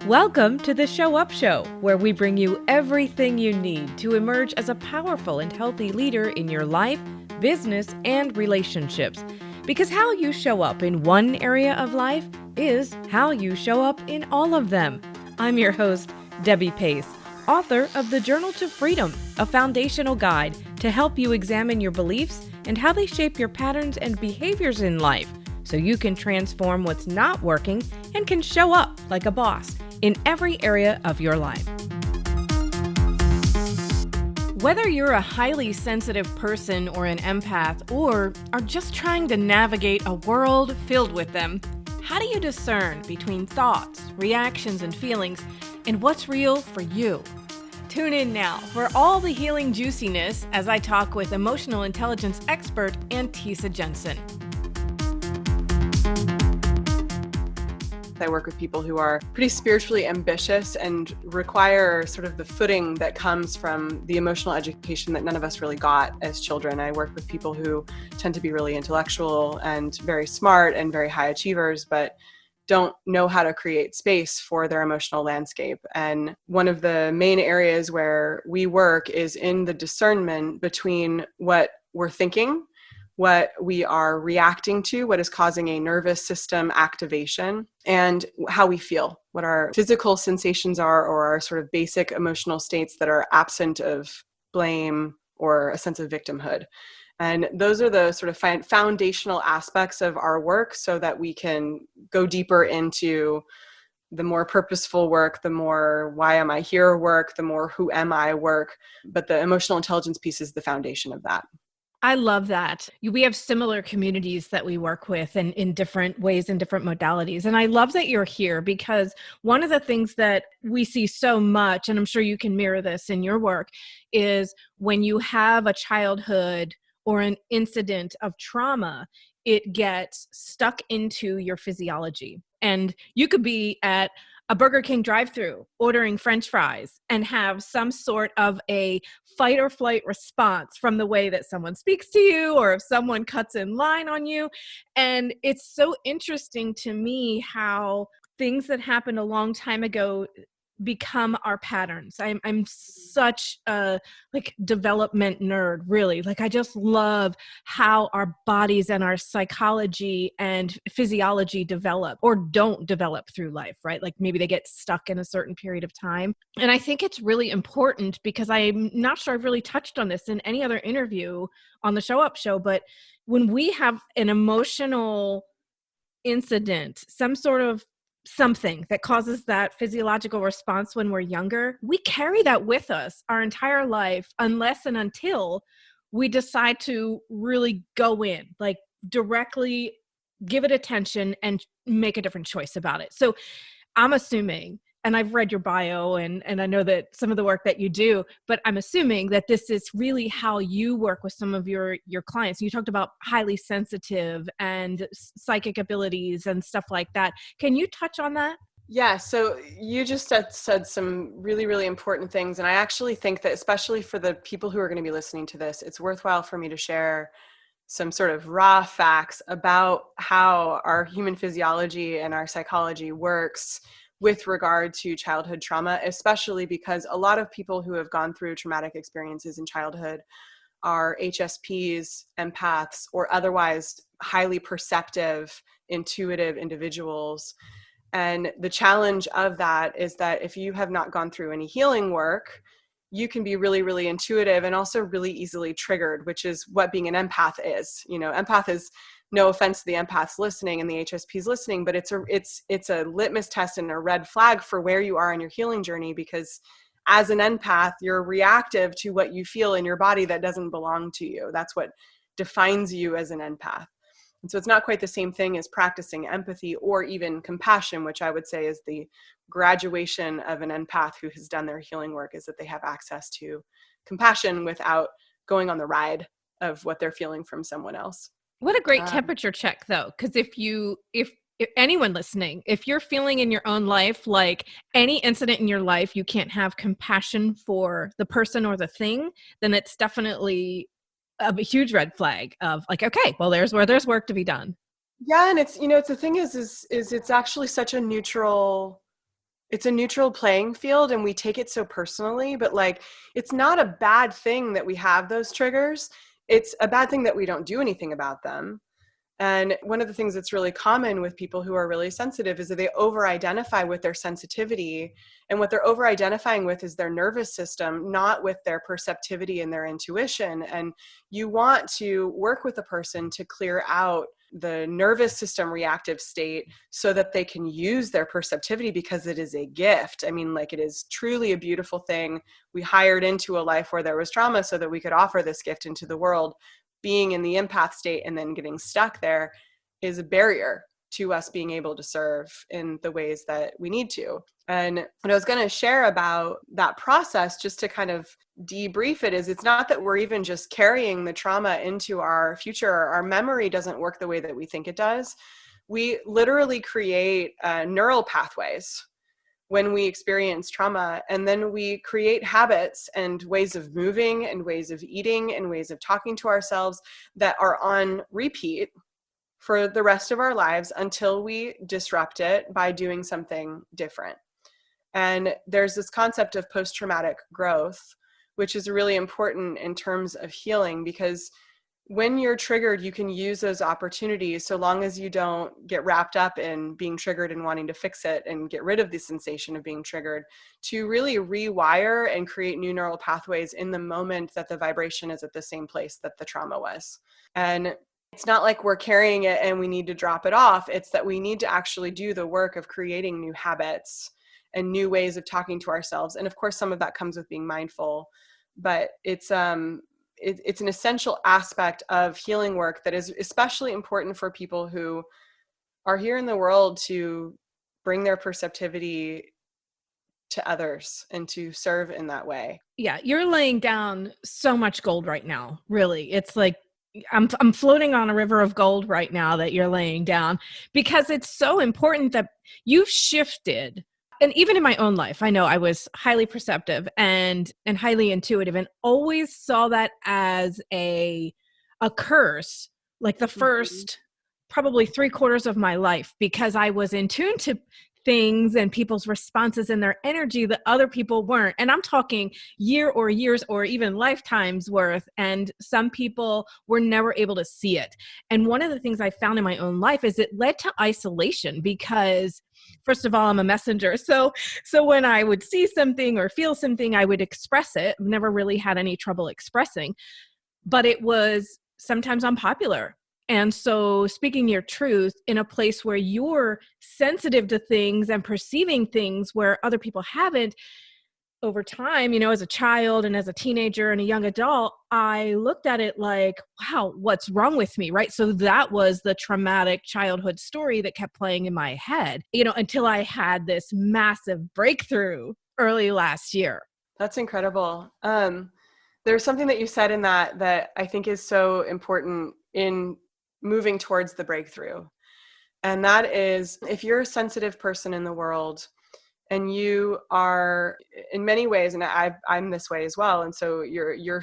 Welcome to the Show Up Show, where we bring you everything you need to emerge as a powerful and healthy leader in your life, business, and relationships. Because how you show up in one area of life is how you show up in all of them. I'm your host, Debbie Pace, author of The Journal to Freedom, a foundational guide to help you examine your beliefs and how they shape your patterns and behaviors in life, so you can transform what's not working and can show up like a boss in every area of your life. Whether you're a highly sensitive person or an empath, or are just trying to navigate a world filled with them, how do you discern between thoughts, reactions, and feelings, and what's real for you? Tune in now for all the healing juiciness as I talk with emotional intelligence expert Antesa Jensen. I work with people who are pretty spiritually ambitious and require sort of the footing that comes from the emotional education that none of us really got as children. I work with people who tend to be really intellectual and very smart and very high achievers, but don't know how to create space for their emotional landscape. And one of the main areas where we work is in the discernment between what we're thinking, what we are reacting to, what is causing a nervous system activation, and how we feel, what our physical sensations are, or our sort of basic emotional states that are absent of blame or a sense of victimhood. And those are the sort of foundational aspects of our work so that we can go deeper into the more purposeful work, the more why am I here work, the more who am I work. But the emotional intelligence piece is the foundation of that. I love that. We have similar communities that we work with and in different ways and different modalities. And I love that you're here because one of the things that we see so much, and I'm sure you can mirror this in your work, is when you have a childhood or an incident of trauma, it gets stuck into your physiology. And you could be at a Burger King drive-thru ordering French fries and have some sort of a fight or flight response from the way that someone speaks to you or if someone cuts in line on you. And it's so interesting to me how things that happened a long time ago become our patterns. I'm such a development nerd, really. I just love how our bodies and our psychology and physiology develop or don't develop through life, right? Maybe they get stuck in a certain period of time. And I think it's really important because I'm not sure I've really touched on this in any other interview on the Show Up Show, but when we have an emotional incident, some sort of something that causes that physiological response when we're younger, we carry that with us our entire life unless and until we decide to really go in, directly give it attention and make a different choice about it. So I'm assuming, and I've read your bio and I know that some of the work that you do, but I'm assuming that this is really how you work with some of your clients. You talked about highly sensitive and psychic abilities and stuff like that. Can you touch on that? Yeah, so you just said some really, really important things. And I actually think that especially for the people who are going to be listening to this, it's worthwhile for me to share some sort of raw facts about how our human physiology and our psychology works with regard to childhood trauma, especially because a lot of people who have gone through traumatic experiences in childhood are HSPs, empaths, or otherwise highly perceptive, intuitive individuals. And the challenge of that is that if you have not gone through any healing work, you can be really, really intuitive and also really easily triggered, which is what being an empath is. Empath is, no offense to the empaths listening and the HSPs listening, but it's a litmus test and a red flag for where you are in your healing journey, because as an empath, you're reactive to what you feel in your body that doesn't belong to you. That's what defines you as an empath. And so it's not quite the same thing as practicing empathy or even compassion, which I would say is the graduation of an empath who has done their healing work, is that they have access to compassion without going on the ride of what they're feeling from someone else. What a great temperature check, though, because if anyone listening, if you're feeling in your own life like any incident in your life, you can't have compassion for the person or the thing, then it's definitely a huge red flag of okay, well, there's work to be done. Yeah, and it's the thing is it's actually such a neutral it's a neutral playing field and we take it so personally, but like, it's not a bad thing that we have those triggers. It's a bad thing that we don't do anything about them. And one of the things that's really common with people who are really sensitive is that they over-identify with their sensitivity. And what they're over-identifying with is their nervous system, not with their perceptivity and their intuition. And you want to work with a person to clear out the nervous system reactive state so that they can use their perceptivity, because it is a gift. I mean, like, it is truly a beautiful thing. We hired into a life where there was trauma so that we could offer this gift into the world. Being in the empath state and then getting stuck there is a barrier to us being able to serve in the ways that we need to. And what I was going to share about that process, just to kind of debrief it, is it's not that we're even just carrying the trauma into our future. Our memory doesn't work the way that we think it does. We literally create neural pathways when we experience trauma, and then we create habits and ways of moving and ways of eating and ways of talking to ourselves that are on repeat for the rest of our lives until we disrupt it by doing something different. And there's this concept of post-traumatic growth, which is really important in terms of healing, because when you're triggered, you can use those opportunities, so long as you don't get wrapped up in being triggered and wanting to fix it and get rid of the sensation of being triggered, to really rewire and create new neural pathways in the moment that the vibration is at the same place that the trauma was. And it's not like we're carrying it and we need to drop it off. It's that we need to actually do the work of creating new habits and new ways of talking to ourselves. And of course, some of that comes with being mindful, but it's an essential aspect of healing work that is especially important for people who are here in the world to bring their perceptivity to others and to serve in that way. Yeah, you're laying down so much gold right now. Really. It's like I'm floating on a river of gold right now that you're laying down, because it's so important that you've shifted. And even in my own life, I know I was highly perceptive and highly intuitive, and always saw that as a curse, like the first probably 3/4 of my life, because I was in tune to things and people's responses and their energy that other people weren't. And I'm talking years or even lifetimes worth. And some people were never able to see it. And one of the things I found in my own life is it led to isolation, because first of all, I'm a messenger. So when I would see something or feel something, I would express it. I've never really had any trouble expressing, but it was sometimes unpopular. And so speaking your truth in a place where you're sensitive to things and perceiving things where other people haven't, over time, as a child and as a teenager and a young adult, I looked at it like, wow, what's wrong with me, right? So that was the traumatic childhood story that kept playing in my head, until I had this massive breakthrough early last year. That's incredible. There's something that you said in that I think is so important in moving towards the breakthrough. And that is, if you're a sensitive person in the world and you are in many ways, and I'm this way as well. And so your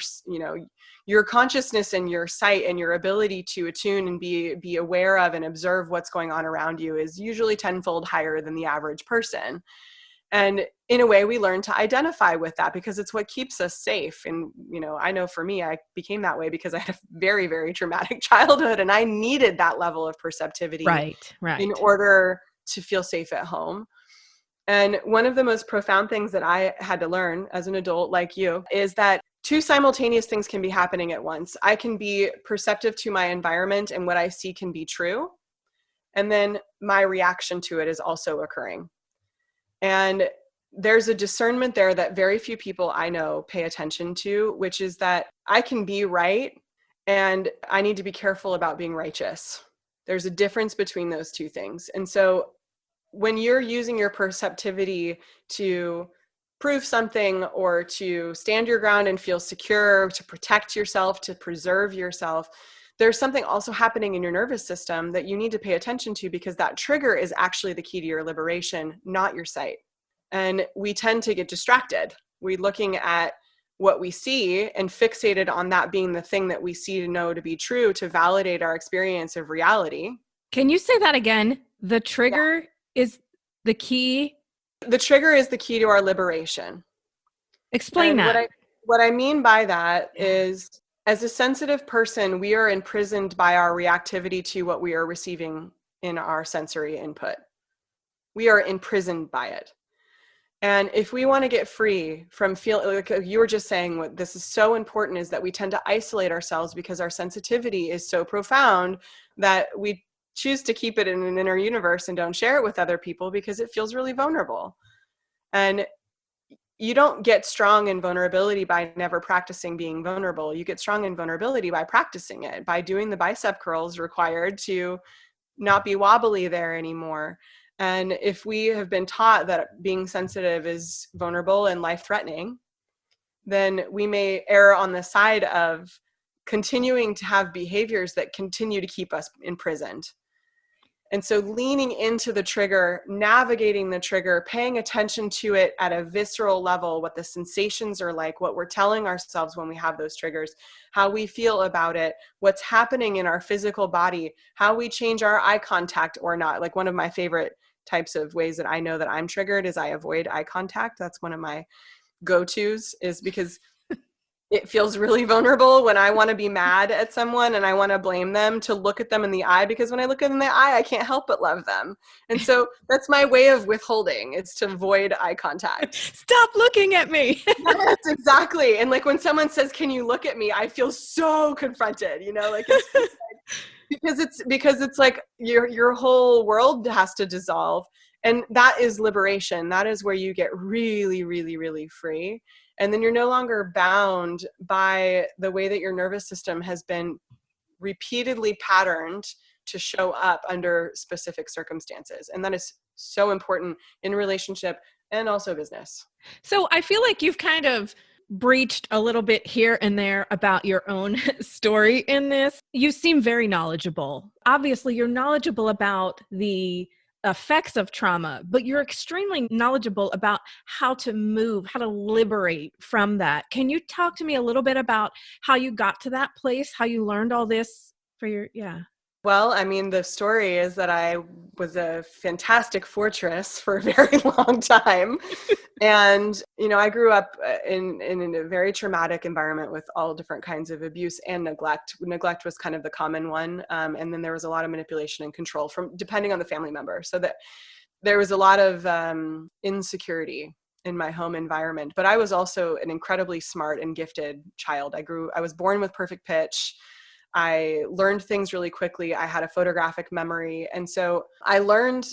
consciousness and your sight and your ability to attune and be aware of and observe what's going on around you is usually tenfold higher than the average person. And in a way, we learn to identify with that because it's what keeps us safe. And, I know for me, I became that way because I had a very, very traumatic childhood and I needed that level of perceptivity right. in order to feel safe at home. And one of the most profound things that I had to learn as an adult like you is that two simultaneous things can be happening at once. I can be perceptive to my environment and what I see can be true. And then my reaction to it is also occurring. And there's a discernment there that very few people I know pay attention to, which is that I can be right and I need to be careful about being righteous. There's a difference between those two things. And so when you're using your perceptivity to prove something or to stand your ground and feel secure, to protect yourself, to preserve yourself, there's something also happening in your nervous system that you need to pay attention to, because that trigger is actually the key to your liberation, not your sight. And we tend to get distracted. We're looking at what we see and fixated on that being the thing that we see to know to be true to validate our experience of reality. Can you say that again? The trigger is the key The trigger is the key to our liberation. Explain And that. what I mean by that is, as a sensitive person, we are imprisoned by our reactivity to what we are receiving in our sensory input. We are imprisoned by it. And if we want to get free from like you were just saying, what this is so important is that we tend to isolate ourselves because our sensitivity is so profound that we choose to keep it in an inner universe and don't share it with other people because it feels really vulnerable. And you don't get strong in vulnerability by never practicing being vulnerable. You get strong in vulnerability by practicing it, by doing the bicep curls required to not be wobbly there anymore. And if we have been taught that being sensitive is vulnerable and life-threatening, then we may err on the side of continuing to have behaviors that continue to keep us imprisoned. And so leaning into the trigger, navigating the trigger, paying attention to it at a visceral level, what the sensations are like, what we're telling ourselves when we have those triggers, how we feel about it, what's happening in our physical body, how we change our eye contact or not. Like one of my favorite types of ways that I know that I'm triggered is I avoid eye contact. That's one of my go-tos, is because it feels really vulnerable when I want to be mad at someone and I want to blame them to look at them in the eye, because when I look at them in the eye, I can't help but love them. And so that's my way of withholding. It's to avoid eye contact. Stop looking at me. Yes, exactly. And like when someone says, "Can you look at me?" I feel so confronted, like it's just like, because it's like your whole world has to dissolve. And that is liberation. That is where you get really, really, really free. And then you're no longer bound by the way that your nervous system has been repeatedly patterned to show up under specific circumstances. And that is so important in relationship and also business. So I feel like you've kind of breached a little bit here and there about your own story in this. You seem very knowledgeable. Obviously, you're knowledgeable about the effects of trauma, but you're extremely knowledgeable about how to move, how to liberate from that. Can you talk to me a little bit about how you got to that place, how you learned all this for your, Well, I mean, the story is that I was a fantastic fortress for a very long time. And, I grew up in a very traumatic environment with all different kinds of abuse and neglect. Neglect was kind of the common one. And then there was a lot of manipulation and control from depending on the family member. So that there was a lot of insecurity in my home environment. But I was also an incredibly smart and gifted child. I was born with perfect pitch. I learned things really quickly. I had a photographic memory. And so I learned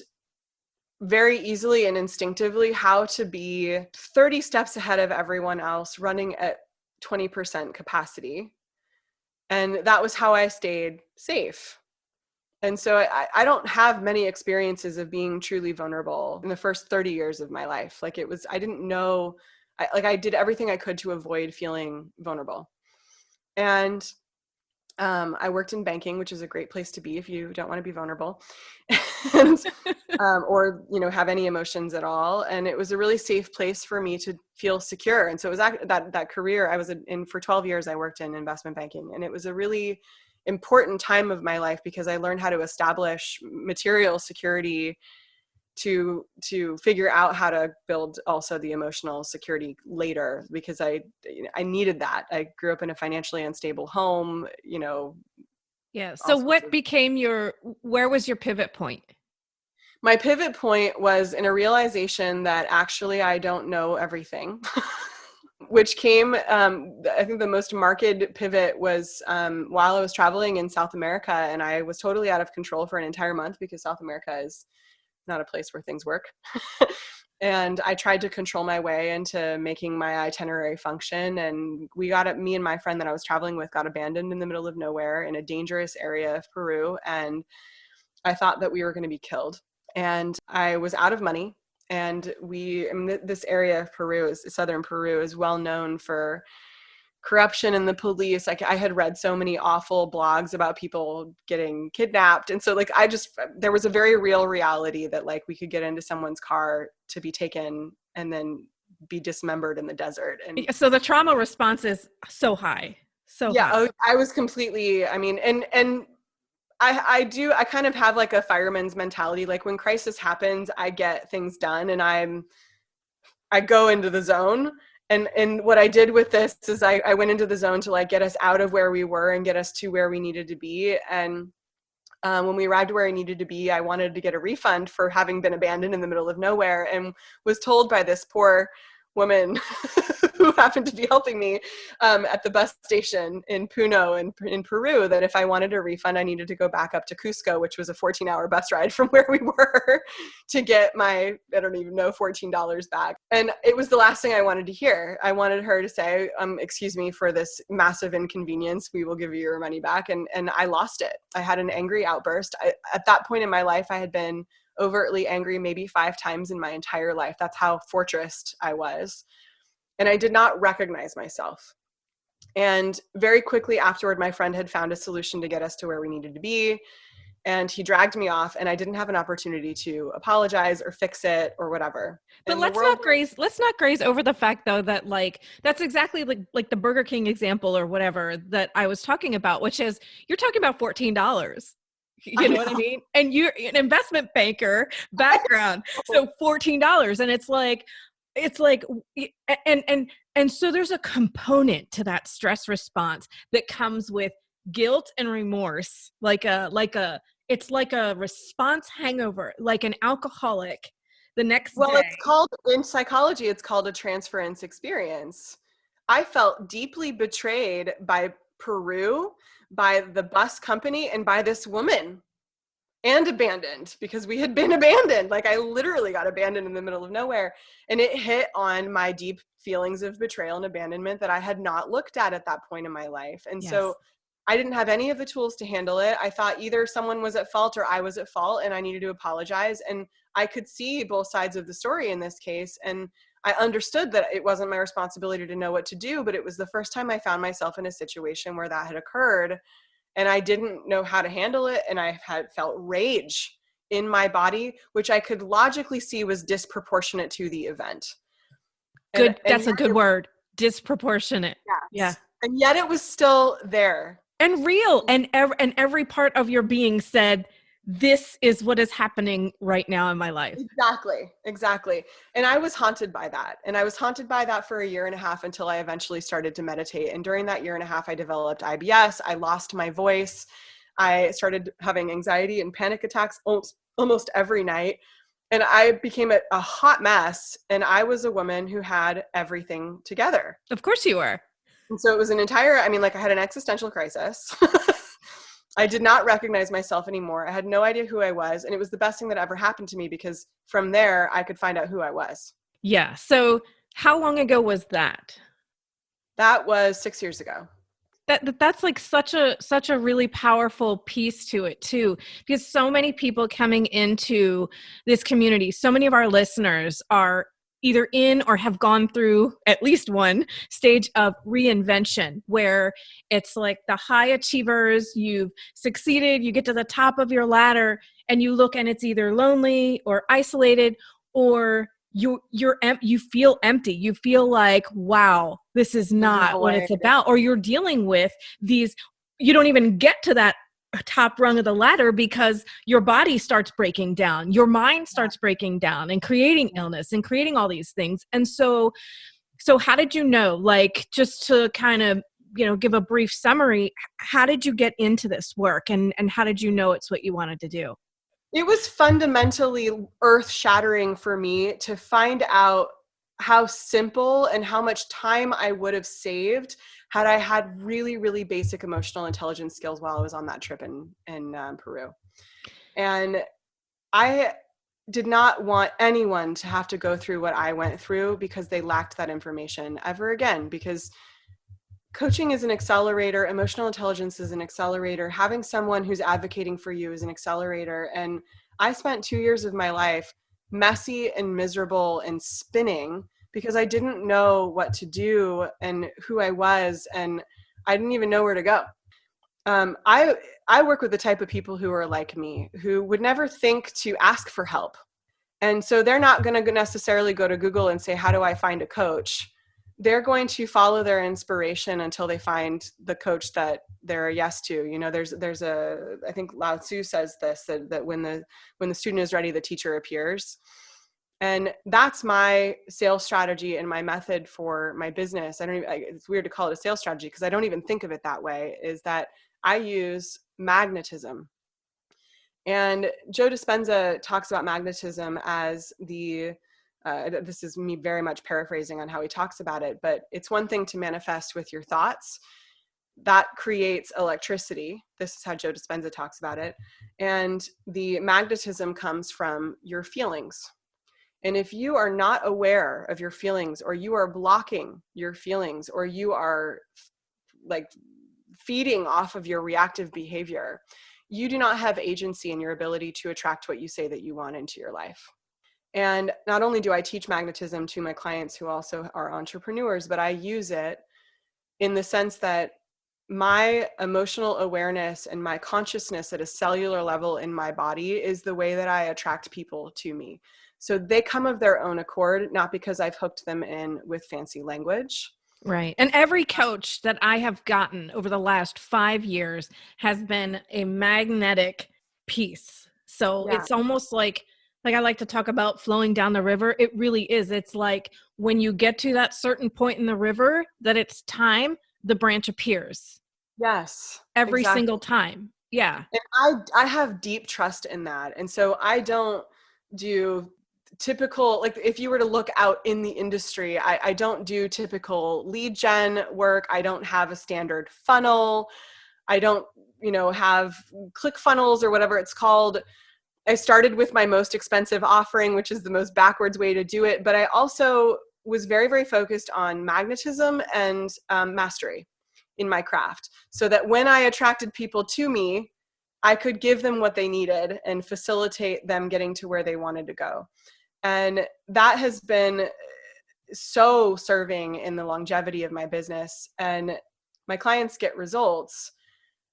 very easily and instinctively how to be 30 steps ahead of everyone else, running at 20% capacity. And that was how I stayed safe. And so I don't have many experiences of being truly vulnerable in the first 30 years of my life. Like I didn't know, I did everything I could to avoid feeling vulnerable. And I worked in banking, which is a great place to be if you don't want to be vulnerable and, or, have any emotions at all. And it was a really safe place for me to feel secure. And so it was that career I was in for 12 years. I worked in investment banking, and it was a really important time of my life because I learned how to establish material security to figure out how to build also the emotional security later, because I needed that. I grew up in a financially unstable home, Yeah. So where was your pivot point? My pivot point was in a realization that actually I don't know everything, which came, I think the most marked pivot was while I was traveling in South America, and I was totally out of control for an entire month because South America is not a place where things work. And I tried to control my way into making my itinerary function. And me and my friend that I was traveling with got abandoned in the middle of nowhere in a dangerous area of Peru. And I thought that we were going to be killed. And I was out of money. And this area of Peru, southern Peru, is well known for corruption in the police. I had read so many awful blogs about people getting kidnapped. And so there was a very real reality that we could get into someone's car to be taken and then be dismembered in the desert. And so the trauma response is so high. So yeah, high. I was completely, and I kind of have like a fireman's mentality. Like when crisis happens, I get things done and I go into the zone. And what I did with this is I went into the zone to like get us out of where we were and get us to where we needed to be. And when we arrived where I needed to be, I wanted to get a refund for having been abandoned in the middle of nowhere, and was told by this poor woman who happened to be helping me at the bus station in Puno in Peru that if I wanted a refund, I needed to go back up to Cusco, which was a 14-hour bus ride from where we were to get my, I don't even know, $14 back. And it was the last thing I wanted to hear. I wanted her to say, excuse me for this massive inconvenience. We will give you your money back. And I lost it. I had an angry outburst. At that point in my life, I had been overtly angry maybe 5 times in my entire life. That's how fortressed I was. And I did not recognize myself. And very quickly afterward, my friend had found a solution to get us to where we needed to be. And he dragged me off, and I didn't have an opportunity to apologize or fix it or whatever. But let's not graze over the fact though that like that's exactly like the Burger King example or whatever that I was talking about, which is you're talking about $14. You know what I mean? And you're an investment banker background. So $14. And it's like, and so there's a component to that stress response that comes with guilt and remorse, it's like a response hangover, like an alcoholic the next day. Well, it's called, in psychology, it's called a transference experience. I felt deeply betrayed by Peru, by the bus company, and by this woman, and abandoned because we had been abandoned. Like I literally got abandoned in the middle of nowhere, and it hit on my deep feelings of betrayal and abandonment that I had not looked at that point in my life. And so I didn't have any of the tools to handle it. I thought either someone was at fault or I was at fault, and I needed to apologize. And I could see both sides of the story in this case. And I understood that it wasn't my responsibility to know what to do, but it was the first time I found myself in a situation where that had occurred, and I didn't know how to handle it. And I had felt rage in my body, which I could logically see was disproportionate to the event. Good. That's a good word. Disproportionate. Yes. Yeah. And yet it was still there. And real. And every part of your being said, this is what is happening right now in my life. Exactly. And I was haunted by that. And I was haunted by that for a year and a half until I eventually started to meditate. And during that year and a half, I developed IBS. I lost my voice. I started having anxiety and panic attacks almost every night. And I became a hot mess. And I was a woman who had everything together. Of course you were. And so it was I had an existential crisis. I did not recognize myself anymore. I had no idea who I was. And it was the best thing that ever happened to me because from there, I could find out who I was. Yeah. So how long ago was that? That was 6 years ago. That's like such a really powerful piece to it too, because so many people coming into this community, so many of our listeners are either in or have gone through at least one stage of reinvention where it's like the high achievers, you've succeeded, you get to the top of your ladder and you look and it's either lonely or isolated, or you feel empty. You feel like, wow, this is not what it's about. Or you're dealing with these, you don't even get to that top rung of the ladder because your body starts breaking down, your mind starts breaking down and creating illness and creating all these things. And so how did you know, like, just to kind of, give a brief summary, how did you get into this work and how did you know it's what you wanted to do? It was fundamentally earth-shattering for me to find out how simple and how much time I would have saved had I had really, really basic emotional intelligence skills while I was on that trip in Peru. And I did not want anyone to have to go through what I went through because they lacked that information ever again, because coaching is an accelerator. Emotional intelligence is an accelerator. Having someone who's advocating for you is an accelerator. And I spent 2 years of my life messy and miserable and spinning because I didn't know what to do and who I was, and I didn't even know where to go. I work with the type of people who are like me, who would never think to ask for help. And so they're not going to necessarily go to Google and say, how do I find a coach? they're going to follow their inspiration until they find the coach that they're a yes to. You know, there's I think Lao Tzu says this, that when the student is ready, the teacher appears. And that's my sales strategy and my method for my business. It's weird to call it a sales strategy because I don't even think of it that way, is that I use magnetism. And Joe Dispenza talks about magnetism as this is me very much paraphrasing on how he talks about it, but it's one thing to manifest with your thoughts. That creates electricity. This is how Joe Dispenza talks about it. And the magnetism comes from your feelings. And if you are not aware of your feelings, or you are blocking your feelings, or you are like feeding off of your reactive behavior, you do not have agency in your ability to attract what you say that you want into your life. And not only do I teach magnetism to my clients who also are entrepreneurs, but I use it in the sense that my emotional awareness and my consciousness at a cellular level in my body is the way that I attract people to me. So they come of their own accord, not because I've hooked them in with fancy language. Right. And every coach that I have gotten over the last 5 years has been a magnetic piece. So It's almost like I like to talk about flowing down the river. It really is. It's like when you get to that certain point in the river that it's time, the branch appears. Yes. Every single time. Yeah. And I have deep trust in that. And so I don't do typical, like if you were to look out in the industry, I don't do typical lead gen work. I don't have a standard funnel. I don't, have ClickFunnels or whatever it's called. I started with my most expensive offering, which is the most backwards way to do it. But I also was very, very focused on magnetism and mastery in my craft, so that when I attracted people to me, I could give them what they needed and facilitate them getting to where they wanted to go. And that has been so serving in the longevity of my business. And my clients get results,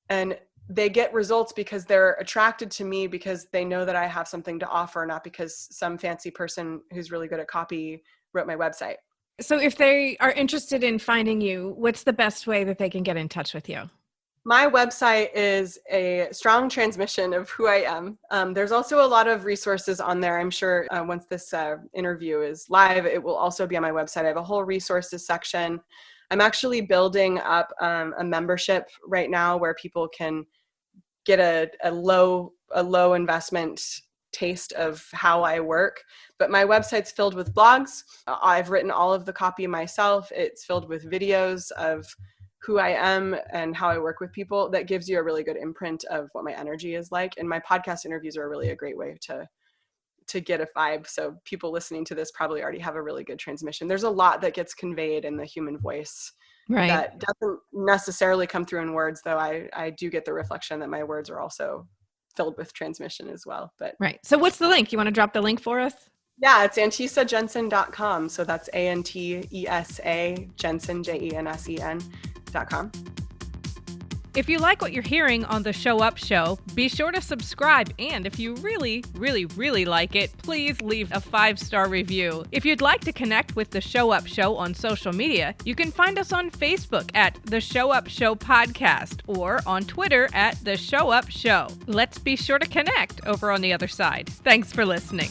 and they get results because they're attracted to me because they know that I have something to offer, not because some fancy person who's really good at copy wrote my website. So if they are interested in finding you, what's the best way that they can get in touch with you? My website is a strong transmission of who I am. There's also a lot of resources on there. I'm sure once this interview is live, it will also be on my website. I have a whole resources section. I'm actually building up a membership right now where people can get a low investment taste of how I work. But my website's filled with blogs. I've written all of the copy myself. It's filled with videos of who I am and how I work with people. That gives you a really good imprint of what my energy is like. And my podcast interviews are really a great way to get a vibe. So people listening to this probably already have a really good transmission. There's a lot that gets conveyed in the human voice. Right. That doesn't necessarily come through in words, though I do get the reflection that my words are also filled with transmission as well. But right. So what's the link? You want to drop the link for us? Yeah, it's AntesaJensen.com. So that's ANTESA Jensen, JENSEN.com. If you like what you're hearing on the Show Up Show, be sure to subscribe. And if you really, really, really like it, please leave a 5-star review. If you'd like to connect with the Show Up Show on social media, you can find us on Facebook at The Show Up Show Podcast or on Twitter at The Show Up Show. Let's be sure to connect over on the other side. Thanks for listening.